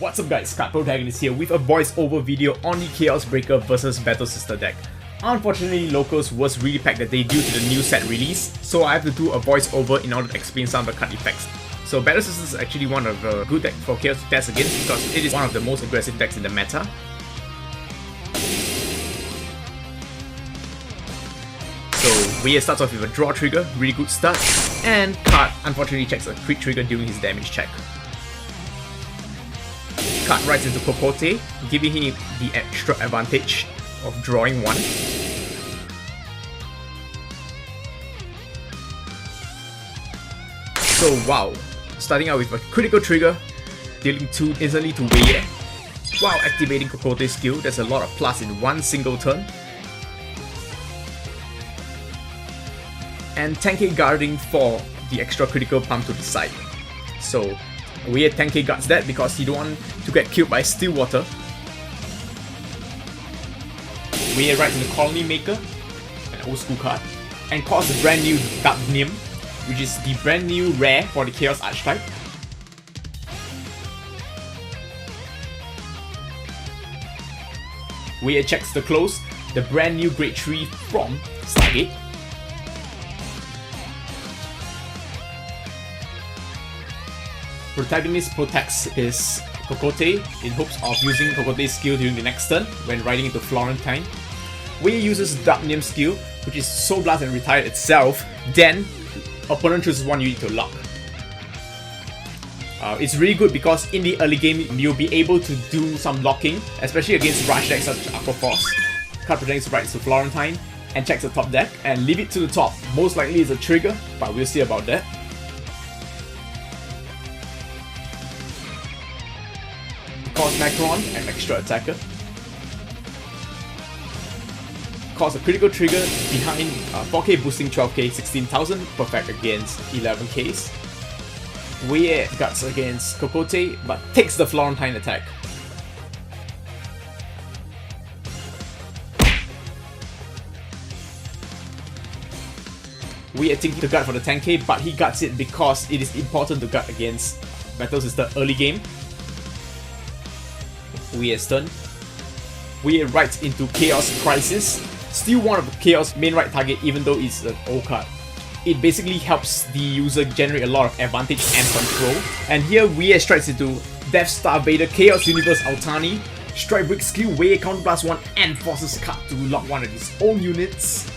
What's up guys, Protagonist here with a voice-over video on the Chaos Breaker vs Battle Sister deck. Unfortunately, Locals was really packed that day due to the new set release, so I have to do a voice-over in order to explain some of the card effects. So Battle Sister is actually one of the good decks for Chaos to test against because it is one of the most aggressive decks in the meta. So Weiye starts off with a draw trigger, really good start, and Card unfortunately checks a crit trigger during his damage check. Card rides into Cocotte, giving him the extra advantage of drawing one. So wow, starting out with a critical trigger, dealing 2 instantly to Weiye. While activating Cocotte's skill, there's a lot of plus in one single turn. And 10k guarding for the extra critical pump to the side. So Weiye 10k guards that because he don't want to get killed by Stillwater. Weiye rides into Colony Maker, an old school card, and calls the brand new Dark Nymph, which is the brand new rare for the Chaos archetype. Weiye checks the close, the brand new Grade 3 from Stargate. Protagonist protects his Cocotte in hopes of using Cocotte's skill during the next turn when riding into Florentine. Weiye uses Dark Nymph skill, which is Soul Blast and retire itself, then opponent chooses one unit to lock. It's really good because in the early game you'll be able to do some locking, especially against rush decks such as Aqua Force. Card Protagonist rides to Florentine and checks the top deck and leave it to the top. Most likely it's a trigger, but we'll see about that. Calls Macron, an extra attacker. Calls a critical trigger behind 4k boosting 12k, 16,000, perfect against 11ks. Weiye guards against Cocotte, but takes the Florentine attack. Weiye thinking to guard for the 10k, but he guards it because it is important to guard against Battle Sister early game. Weiye's turn. Weiye rides into Chaos Crisis, still one of the Chaos main right target even though it's an old card. It basically helps the user generate a lot of advantage and control. And here Weiye strikes into Death Star-Vader, Chaos Universe Altani, Strike Break skill, Weiye counterblast 1 and forces Card to lock one of his own units.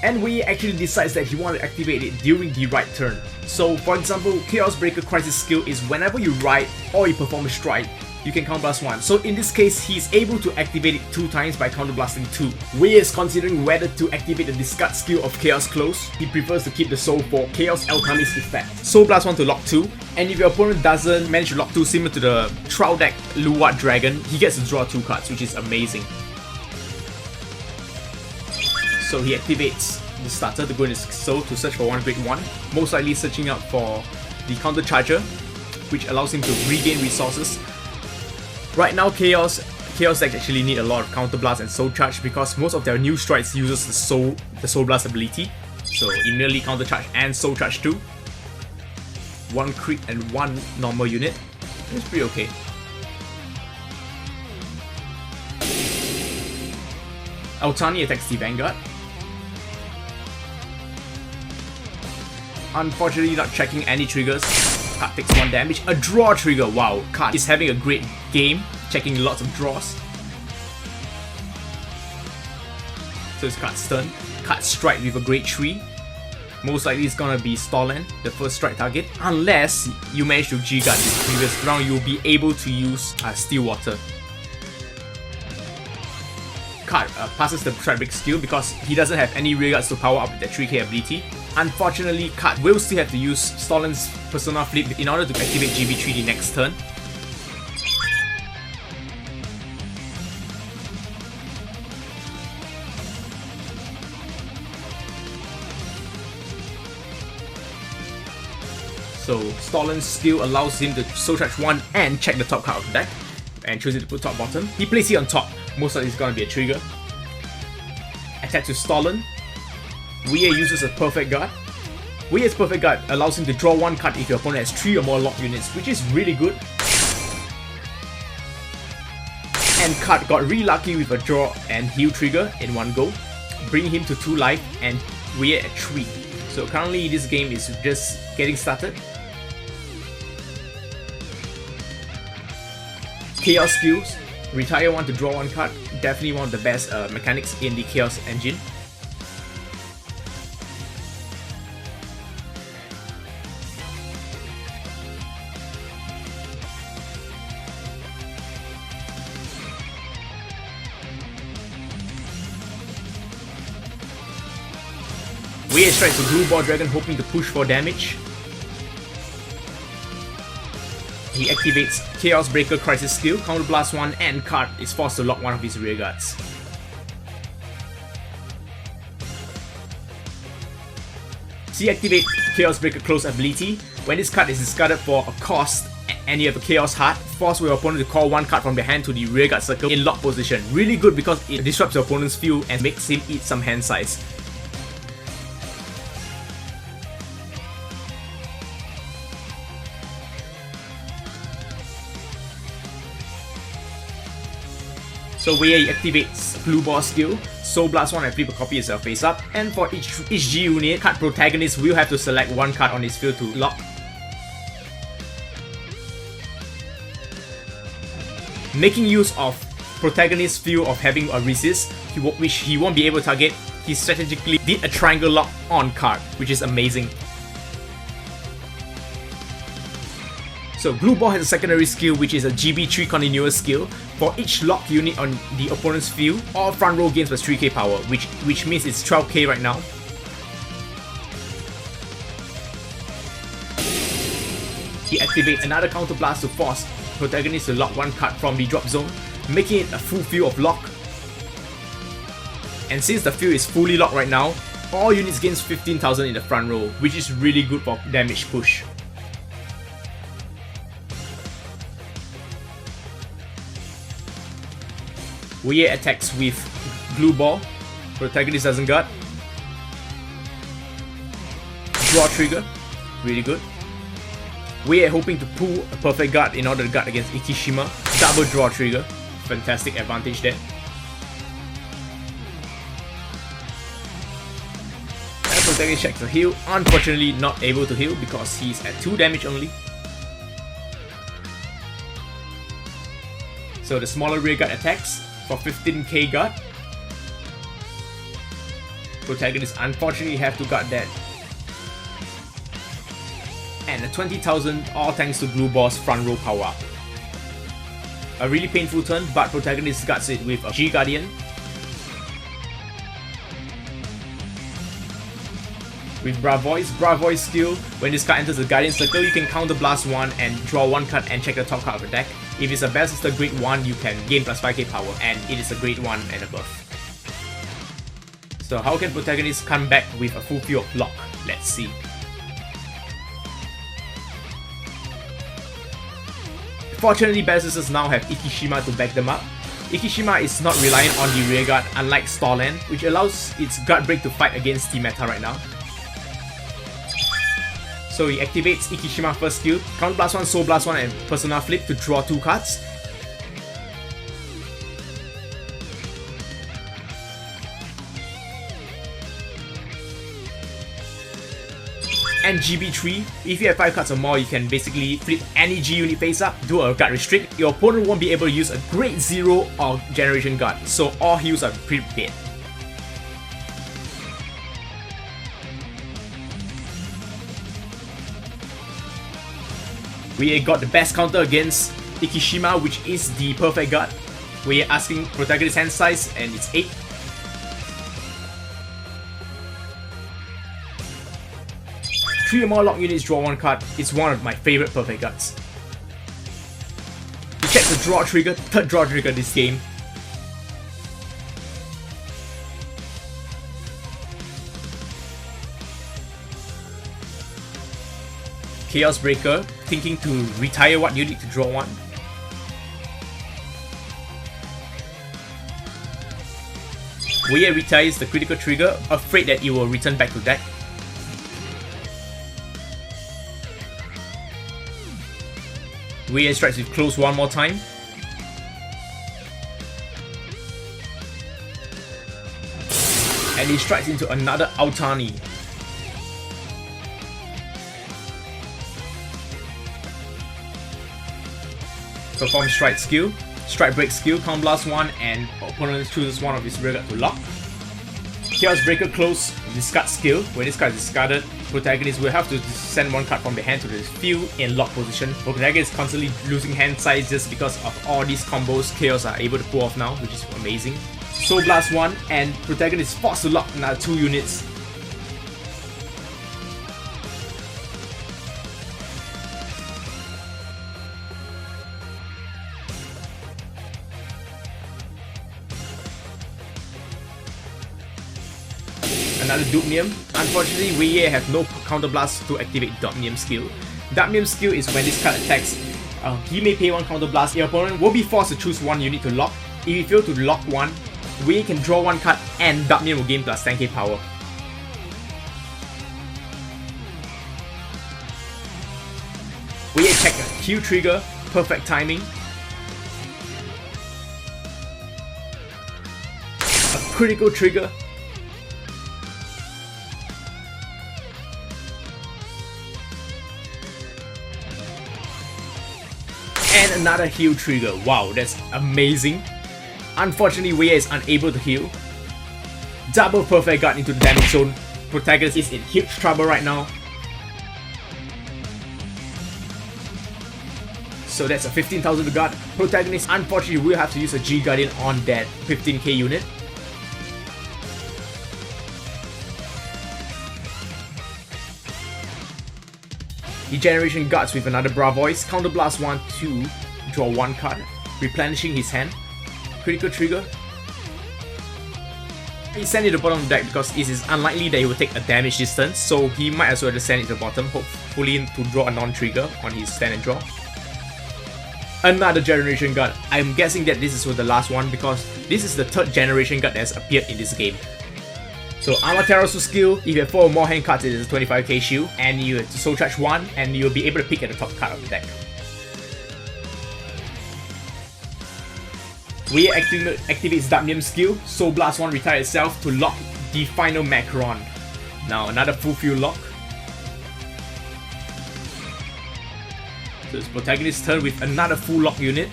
And Weiye actually decides that he wants to activate it during the right turn. So for example, Chaos Breaker Crisis skill is whenever you ride or you perform a strike, you can counterblast 1. So in this case, he is able to activate it 2 times by counterblasting 2. Weiye is considering whether to activate the discard skill of Chaos Close. He prefers to keep the soul for Chaos Altani's effect. Soul Blast 1 to lock 2, and if your opponent doesn't manage to lock 2 similar to the Trout deck Luwat Dragon, he gets to draw 2 cards, which is amazing. So he activates the starter to go in his soul to search for one Grade 1, most likely searching out for the counter charger, which allows him to regain resources. Right now Chaos decks actually need a lot of counter blast and soul charge because most of their new strikes uses the soul blast ability. So immediately counter charge and soul charge too. 1 crit and 1 normal unit. It's pretty okay. Altani attacks the Vanguard. Unfortunately not checking any triggers. Card takes 1 damage. A draw trigger. Wow, Card is having a great game, checking lots of draws. So it's Card's turn. Card strike with a Grade 3. Most likely it's gonna be Stolen, the first strike target. Unless you manage to G-guard this previous round, you'll be able to use Stillwater. Card passes the Strike Break skill because he doesn't have any rearguards to power up that 3k ability. Unfortunately, Card will still have to use Stolen's Persona Flip in order to activate GEB-03 the next turn. So Stolen's skill allows him to soul charge 1 and check the top card of the deck and choose it to put top bottom. He places it on top, most likely it's gonna be a trigger. Attack to Stolen. Weiye uses a perfect guard. Weiye's Perfect Guard allows him to draw 1 card if your opponent has 3 or more lock units, which is really good. And Card got really lucky with a draw and heal trigger in one go, bringing him to 2 life and Weiye at 3. So currently this game is just getting started. Chaos skills, retire 1 to draw 1 card, definitely one of the best mechanics in the Chaos engine. Weiye strikes a Blue Ball Dragon hoping to push for damage. He activates Chaos Breaker Crisis skill, Counter Blast 1, and Card is forced to lock one of his rear guards. So you activate Chaos Breaker Close ability. When this card is discarded for a cost and you have a Chaos Heart, force your opponent to call 1 card from their hand to the rear guard circle in lock position. Really good because it disrupts your opponent's field and makes him eat some hand size. So Weiye activates Blue Ball skill, Soul Blast 1 and flip a copy yourself face up, and for each G unit, card protagonist will have to select 1 card on his field to lock. Making use of protagonist's field of having a resist, which he won't be able to target, he strategically did a triangle lock on card, which is amazing. So Blue Ball has a secondary skill which is a GB-03 continuous skill. For each lock unit on the opponent's field, all front row gains plus 3k power, which means it's 12k right now. He activates another Counter Blast to force protagonist to lock 1 card from the drop zone, making it a full field of lock. And since the field is fully locked right now, all units gains 15,000 in the front row, which is really good for damage push. Weiye attacks with Blue Ball, protagonist doesn't guard. Draw trigger, really good. Weiye hoping to pull a perfect guard in order to guard against Ikishima. Double draw trigger, fantastic advantage there. And protagonist checks a heal, unfortunately not able to heal because he's at 2 damage only. So the smaller rear guard attacks for 15k guard. Protagonist unfortunately have to guard that. And a 20,000 all thanks to Blue Ball's front row power up. A really painful turn, but protagonist guards it with a G Guardian. With Bravoy's skill, when this card enters the Guardian circle, you can Counter Blast 1 and draw 1 card and check the top card of the deck. If it's a Battle Sister grade 1, you can gain plus 5k power, and it is a grade 1 and above. So how can protagonists come back with a full field of lock? Let's see. Fortunately, Battle Sisters now have Ikishima to back them up. Ikishima is not reliant on the rear guard, unlike Starland, which allows its guard break to fight against the meta right now. So he activates Ikishima first skill, Counter Blast 1, Soul Blast 1 and Persona Flip to draw 2 cards. And GB-03, if you have 5 cards or more, you can basically flip any G unit face up, do a guard restrict. Your opponent won't be able to use a grade 0 or generation guard, so all heals are pretty dead. We got the best counter against Ikishima, which is the perfect guard. We're asking protagonist hand size and it's 8. Three or more lock units draw 1 card. It's one of my favorite perfect guards. You check the draw trigger, third draw trigger this game. Chaos Breaker, thinking to retire what unit to draw 1. Weiye retires the critical trigger, afraid that it will return back to deck. Weiye strikes with close one more time. And he strikes into another Altani. Perform strike skill, strike break skill, counter blast 1, and opponent chooses one of his rear guard to lock. Chaos Breaker close, discard skill. When this card is discarded, protagonist will have to send one card from the hand to the field in lock position. Protagonist is constantly losing hand size just because of all these combos Chaos are able to pull off now, which is amazing. Soul Blast 1, and protagonist is forced to lock another 2 units. Another Dupnium. Unfortunately, Weiye have no counter blast to activate Dupnium skill. Dupnium skill is when this card attacks, he may pay 1 counter blast. Your opponent will be forced to choose 1 unit to lock. If he fails to lock 1, Weiye can draw 1 card and Dupnium will gain plus 10k power. Weiye check a Q trigger, perfect timing. A critical trigger. And another heal trigger. Wow, that's amazing. Unfortunately, Weiye is unable to heal. Double perfect guard into the damage zone. Protagonist is in huge trouble right now. So that's a 15,000 to guard. Protagonist unfortunately will have to use a G Guardian on that 15k unit. Degeneration guards with another Bravoise. Counter blast 1, 2, draw 1 card, replenishing his hand. Critical trigger. He sent it to the bottom of the deck because it is unlikely that he will take a damage distance, so he might as well just send it to the bottom, hopefully to draw a non-trigger on his stand and draw. Another generation guard. I'm guessing that this is the last one because this is the 3rd generation guard that has appeared in this game. So Amaterasu skill, if you have 4 or more hand cards, it is a 25k shield, and you have to soul charge 1, and you'll be able to pick at the top card of the deck. Weiye activates Dupnium skill, Soul Blast 1 retire itself to lock the final Macron. Now another full field lock. So it's protagonist's turn with another full lock unit.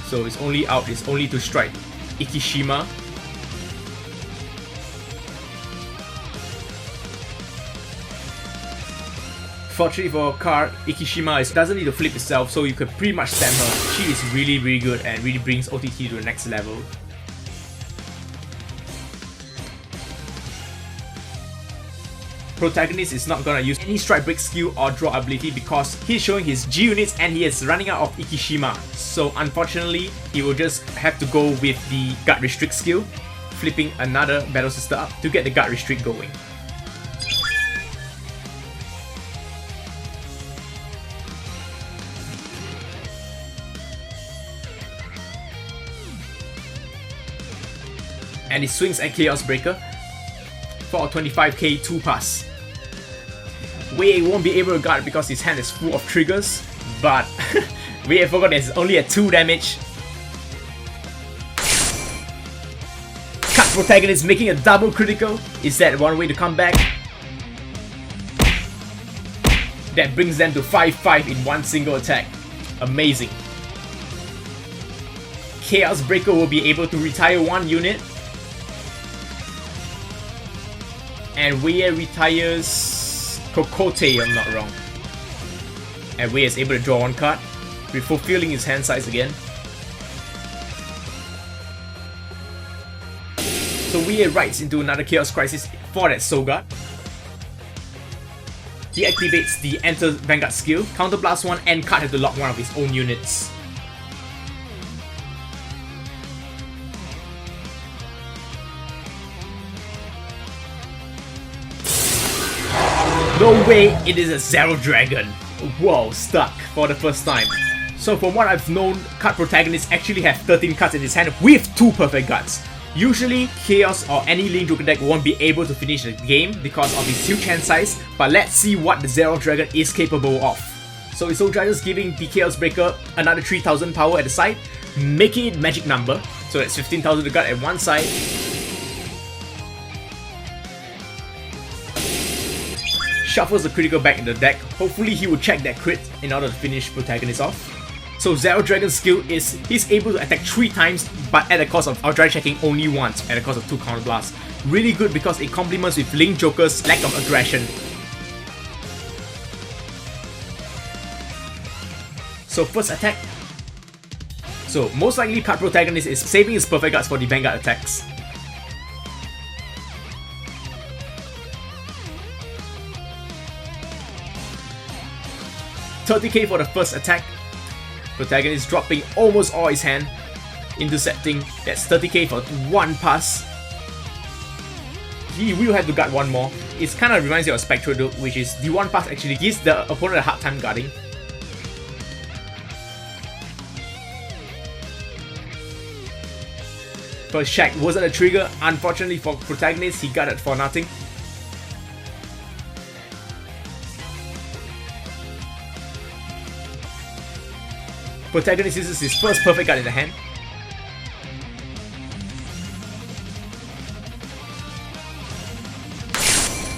So it's only out is only to strike Ikishima. Fortunately for card, Ikishima doesn't need to flip itself, so you can pretty much stamp her. She is really good and really brings OTT to the next level. Protagonist is not gonna use any strike break skill or draw ability because he's showing his G units and he is running out of Ikishima. So unfortunately, he will just have to go with the guard restrict skill, flipping another battle sister up to get the guard restrict going. And he swings at Chaos Breaker for a 25k 2-pass. Weiye won't be able to guard because his hand is full of triggers, but Weiye forgot that it's only at 2 damage. Cut protagonist making a double critical. Is that one way to come back? That brings them to 5-5 in one single attack. Amazing. Chaos Breaker will be able to retire 1 unit. And Weiye retires Kokote, I'm not wrong. And Weiye is able to draw 1 card, with fulfilling his hand size again. So Weiye rides into another Chaos Crisis for that Soul Guard. He activates the Enter Vanguard skill, Counter Blast 1, and card have to lock 1 of his own units. No way, it is a Zero Dragon. Whoa, stuck for the first time. So from what I've known, card protagonists actually have 13 cards in his hand with 2 perfect guards. Usually, Chaos or any Link Joker deck won't be able to finish the game because of his huge hand size, but let's see what the Zero Dragon is capable of. So his Soul Charges giving the Chaos Breaker another 3000 power at the side, making it magic number. So that's 15,000 to guard at one side. Shuffles the critical back in the deck. Hopefully he will check that crit in order to finish Protagonist off. So Zero Dragon's skill is he's able to attack 3 times, but at the cost of outright checking only once, at the cost of 2 counter blasts. Really good because it complements with Link Joker's lack of aggression. So first attack. So most likely Card Protagonist is saving his perfect guards for the Vanguard attacks. $30k for the first attack. Protagonist dropping almost all his hand, intercepting. That's 30k for 1 pass. He will have to guard 1 more. It kind of reminds you of Spectral though, which is the 1 pass actually gives the opponent a hard time guarding. First check wasn't a trigger. Unfortunately for Protagonist, he guarded for nothing. Protagonist uses his first perfect guard in the hand.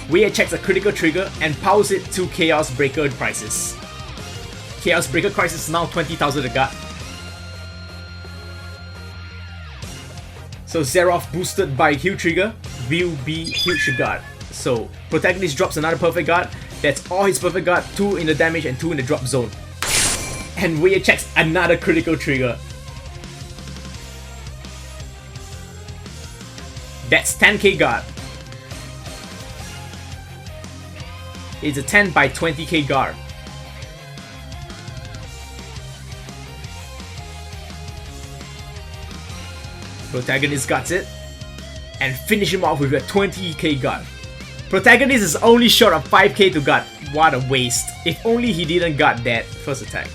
Weiye checks a critical trigger and powers it to Chaos Breaker Crisis. Chaos Breaker Crisis is now 20,000 to guard. So Zeroth boosted by Heal Trigger will be huge to guard. So Protagonist drops another perfect guard. That's all his perfect guard, 2 in the damage and 2 in the drop zone. And Weiye checks another critical trigger. That's 10k guard. It's a 10 by 20k guard. Protagonist guards it and finish him off with a 20k guard. Protagonist is only short of 5k to guard. What a waste. If only he didn't guard that first attack.